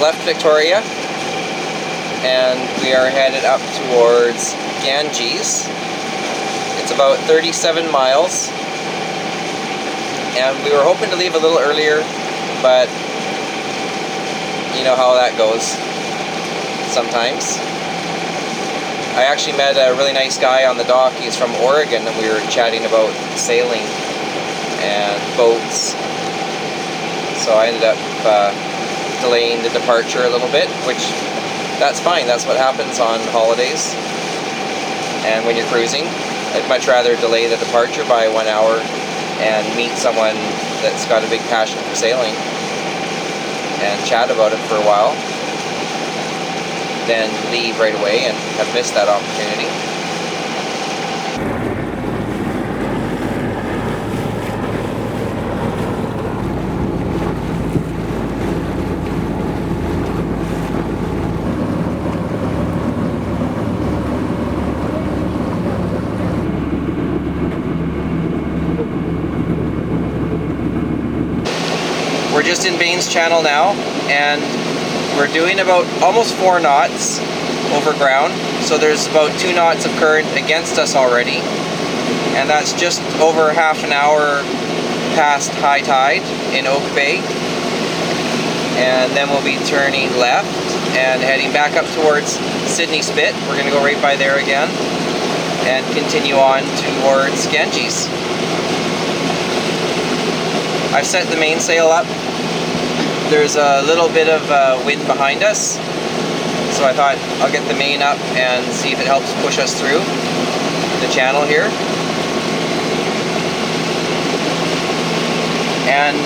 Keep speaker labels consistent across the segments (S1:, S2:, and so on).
S1: left Victoria and we are headed up towards Ganges. It's about 37 miles and we were hoping to leave a little earlier, but you know how that goes sometimes. I actually met a really nice guy on the dock. He's from Oregon and we were chatting about sailing and boats. So I ended up delaying the departure a little bit, which that's fine. That's what happens on holidays and when you're cruising. I'd much rather delay the departure by 1 hour and meet someone that's got a big passion for sailing and chat about it for a while than leave right away and have missed that opportunity. We're just in Baines Channel now, and we're doing about almost 4 knots over ground. So there's about 2 knots of current against us already, and that's just over half an hour past high tide in Oak Bay. And then we'll be turning left and heading back up towards Sydney Spit. We're going to go right by there again and continue on towards Ganges. I've set the mainsail up. There's a little bit of wind behind us, so I thought I'll get the main up and see if it helps push us through the channel here. And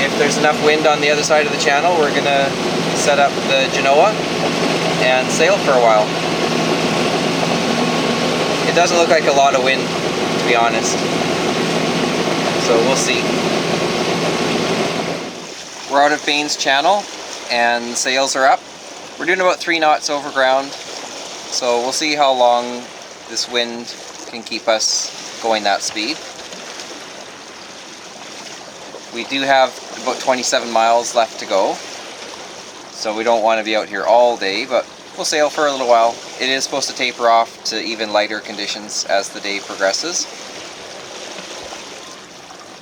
S1: if there's enough wind on the other side of the channel, we're gonna set up the Genoa and sail for a while. It doesn't look like a lot of wind, to be honest, so we'll see. We're out of Baines Channel and sails are up. We're doing about 3 knots over ground, so we'll see how long this wind can keep us going that speed. We do have about 27 miles left to go, so we don't want to be out here all day, but we'll sail for a little while. It is supposed to taper off to even lighter conditions as the day progresses.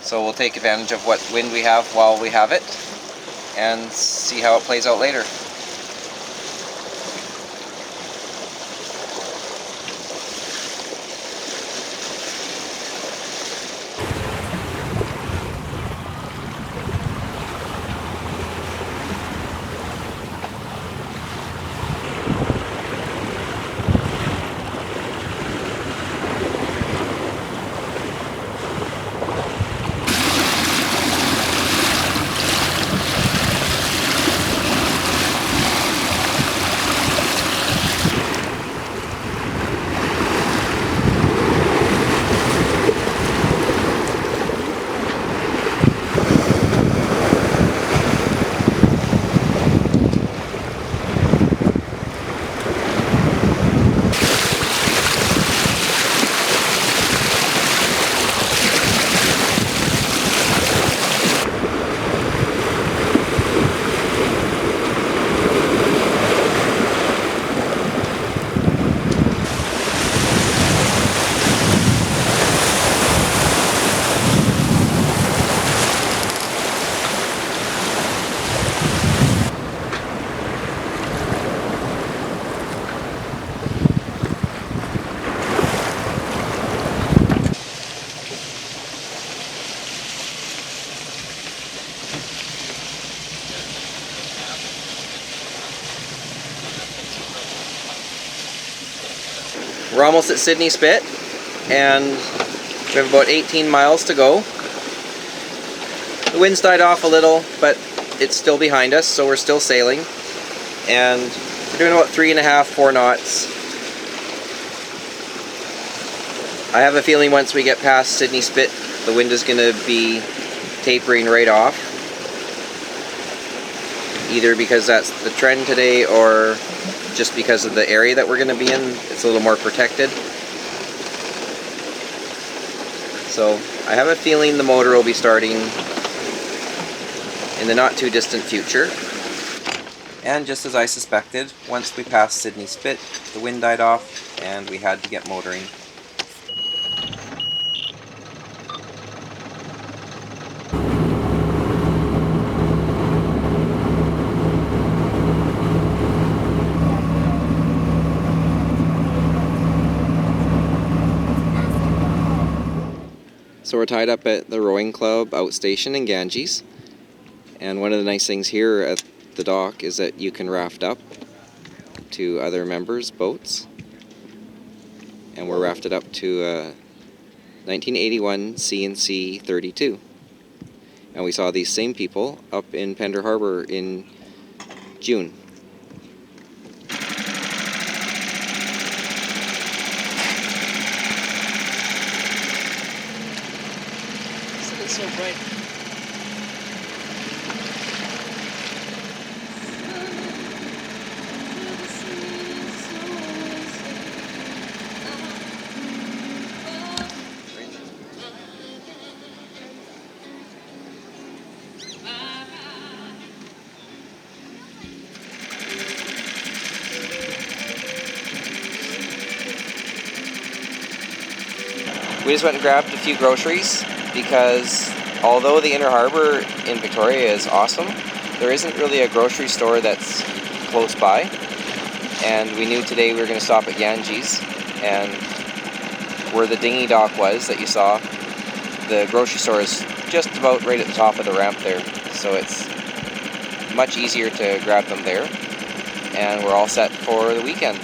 S1: So we'll take advantage of what wind we have while we have it and see how it plays out later. We're almost at Sydney Spit, and we have about 18 miles to go. The wind's died off a little, but it's still behind us, so we're still sailing. And we're doing about 3.5, 4 knots. I have a feeling once we get past Sydney Spit, the wind is going to be tapering right off. Either because that's the trend today, or just because of the area that we're going to be in. It's a little more protected. So I have a feeling the motor will be starting in the not too distant future. And just as I suspected, once we passed Sydney Spit, the wind died off and we had to get motoring. So we're tied up at the rowing club outstation in Ganges, and one of the nice things here at the dock is that you can raft up to other members' boats, and we're rafted up to 1981 C&C 32, and we saw these same people up in Pender Harbor in June.
S2: It's so bright.
S1: We just went and grabbed a few groceries because although the inner harbor in Victoria is awesome, there isn't really a grocery store that's close by. And we knew today we were going to stop at Ganges, and where the dinghy dock was that you saw, the grocery store is just about right at the top of the ramp there. So it's much easier to grab them there. And we're all set for the weekend.